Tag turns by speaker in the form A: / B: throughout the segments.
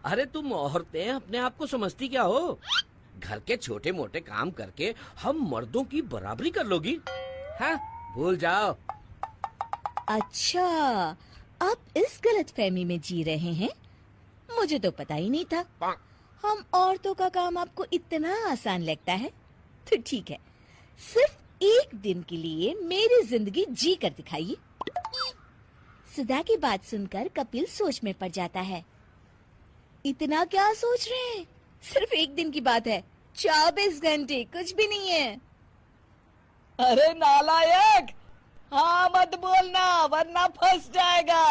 A: अरे तुम औरतें अपने आप को समझती क्या हो? घर के छोटे मोटे काम करके हम मर्दों की बराबरी कर लोगी? हाँ, भूल जाओ।
B: अच्छा, आप इस गलतफहमी में जी रहे हैं? मुझे तो पता ही नहीं था। हम औरतों का काम आपको इतना आसान लगता है? तो ठीक है, सिर्फ एक दिन के लिए मेरी जिंदगी जी कर दिखाइए। सुधा की बात सुनकर कपिल सोच में पड़ जाता है। इतना क्या सोच रहे हैं? सिर्फ एक दिन की बात है, 24 घंटे कुछ भी नहीं है।
C: अरे नालायक, हाँ मत बोलना वरना फंस जाएगा।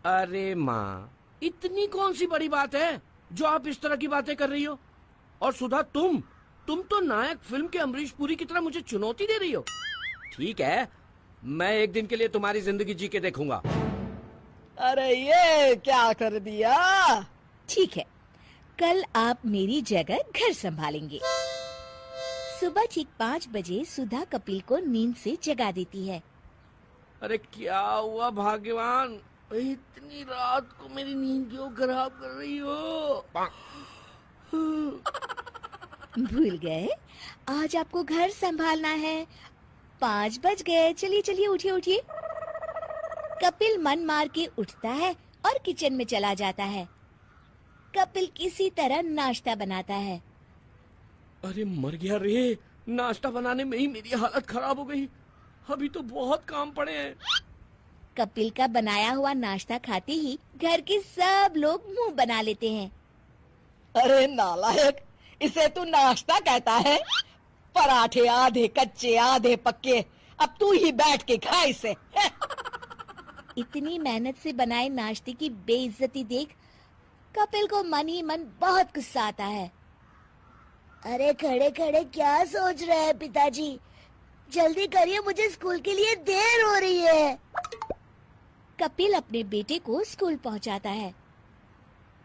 A: अरे माँ, इतनी कौन सी बड़ी बात है जो आप इस तरह की बातें कर रही हो? और सुधा, तुम तो नायक फिल्म के अमरीश पुरी की तरह मुझे चुनौती दे रही हो। ठीक है, मैं एक दिन के लिए तुम्हारी जिंदगी जी के देखूंगा।
C: अरे ये क्या कर दिया?
B: ठीक है, कल आप मेरी जगह घर संभालेंगे। सुबह ठीक 5 बजे सुधा कपिल को नींद से जगा देती है।
A: अरे क्या हुआ भाग्यवान, इतनी रात को मेरी नींद क्यों खराब कर रही हो?
B: भूल गए, आज आपको घर संभालना है। 5 बज गए, चलिए चलिए उठिए उठिए। कपिल मन मार के उठता है और किचन में चला जाता है। कपिल किसी तरह नाश्ता बनाता है।
A: अरे मर गया रे, नाश्ता बनाने में ही मेरी हालत खराब हो गई। अभी तो बहुत काम पड़े हैं।
B: कपिल का बनाया हुआ नाश्ता खाते ही घर के सब लोग मुंह बना लेते हैं।
C: अरे नालायक, इसे तू नाश्ता कहता है? पराठे आधे कच्चे आधे पक्के, अब तू ही बैठ के खा इसे।
B: इतनी मेहनत से बनाए नाश्ते की बेइज्जती देख कपिल को मन ही मन बहुत गुस्सा आता है। अरे खड़े खड़े क्या सोच रहे हैं पिताजी? जल्दी करिए, मुझे स्कूल के लिए देर हो रही है। कपिल अपने बेटे को स्कूल पहुंचाता है।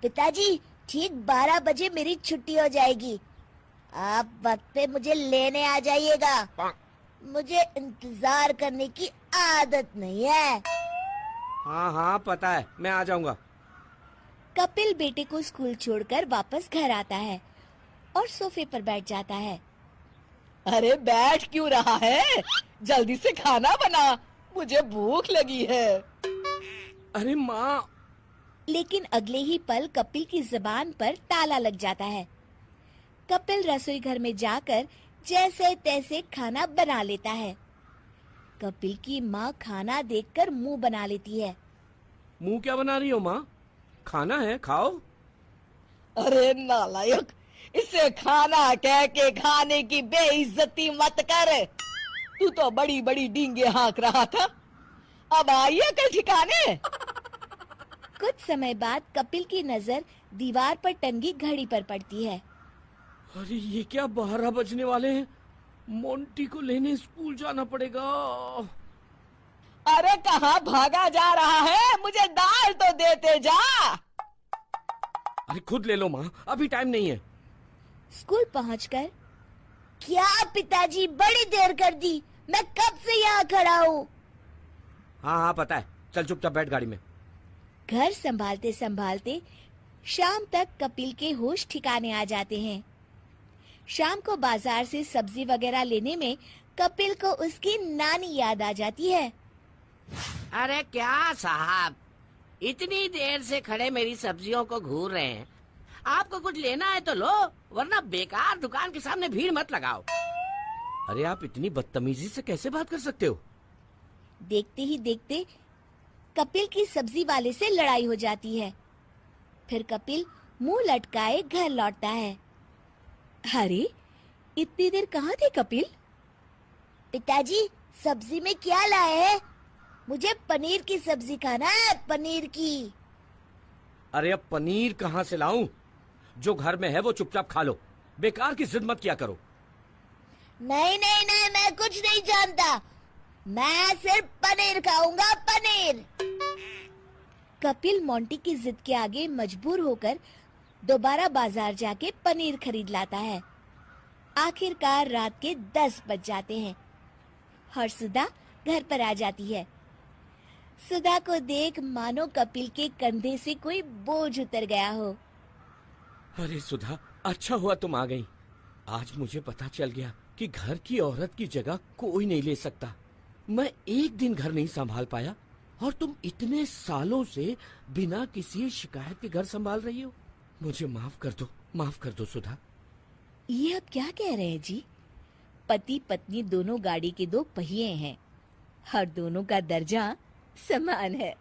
B: पिताजी, ठीक 12 बजे मेरी छुट्टी हो जाएगी। आप वक्त पे मुझे लेने आ जाइएगा। मुझे इंतजार करने की आदत नहीं है।
A: हाँ हाँ पता है, मैं आ जाऊंगा।
B: कपिल बेटे को स्कूल छोड़कर वापस घर आता है और सोफे पर बैठ जाता है।
C: अरे बैठ क्यों रहा है? जल्दी से खाना बना, मुझे भूख लगी है।
A: अरे माँ।
B: लेकिन अगले ही पल कपिल की जुबान पर ताला लग जाता है। कपिल रसोई घर में जाकर जैसे तैसे खाना बना लेता है। कपिल की माँ खाना देखकर मुंह बना लेती है।
A: मुंह क्या बना रही हो माँ? खाना है, खाओ।
C: अरे नालायक, इसे खाना कह के खाने की बेइज्जती मत कर। तू तो बड़ी बड़ी डींगे हाँक रहा था, अब आई है कल ठिकाने।
B: कुछ समय बाद कपिल की नजर दीवार पर टंगी घड़ी पर पड़ती है।
A: अरे ये क्या, 12 बजने वाले हैं। मोंटी को लेने स्कूल जाना पड़ेगा।
C: अरे कहाँ भागा जा रहा है? मुझे दाल तो देते जा।
A: अरे खुद ले लो माँ, अभी टाइम नहीं है।
B: स्कूल पहुंचकर, क्या पिताजी, बड़ी देर कर दी, मैं कब से यहाँ खड़ा हूँ।
A: हाँ हाँ पता है, चल चुपचाप बैठ गाड़ी में।
B: घर संभालते संभालते शाम तक कपिल के होश ठिकाने आ जाते हैं। शाम को बाजार से सब्जी वगैरह लेने में कपिल को उसकी नानी याद आ जाती है।
D: अरे क्या साहब, इतनी देर से खड़े मेरी सब्जियों को घूर रहे हैं। आपको कुछ लेना है तो लो, वरना बेकार दुकान के सामने भीड़ मत लगाओ।
A: अरे आप इतनी बदतमीजी से कैसे बात कर सकते हो?
B: देखते ही देखते कपिल की सब्जी वाले से लड़ाई हो जाती है। फिर कपिल मुंह लटकाए घर लौटता है। अरे इतनी देर कहाँ थे कपिल? पिताजी, सब्जी में क्या लाए हैं? मुझे पनीर की सब्जी खाना है, पनीर की।
A: अरे अब पनीर कहाँ से लाऊं? जो घर में है वो चुपचाप खा लो, बेकार की जिद मत किया करो।
B: नहीं नहीं नहीं, मैं कुछ नहीं जानता, मैं सिर्फ पनीर खाऊंगा, पनीर। कपिल मोंटी की जिद के आगे मजबूर होकर दोबारा बाजार जाके पनीर खरीद लाता है। आखिरकार रात के 10 बज जाते हैं और सुधा घर पर आ जाती है। सुधा को देख मानो कपिल के कंधे से कोई बोझ उतर गया हो।
A: अरे सुधा, अच्छा हुआ तुम आ गई। आज मुझे पता चल गया कि घर की औरत की जगह कोई नहीं ले सकता। मैं एक दिन घर नहीं संभाल पाया और तुम इतने सालों से बिना किसी शिकायत के घर संभाल रही हो। मुझे माफ कर दो सुधा।
B: ये अब क्या कह रहे हैं जी? पति पत्नी दोनों गाड़ी के दो पहिए हैं और दोनों का दर्जा समान है।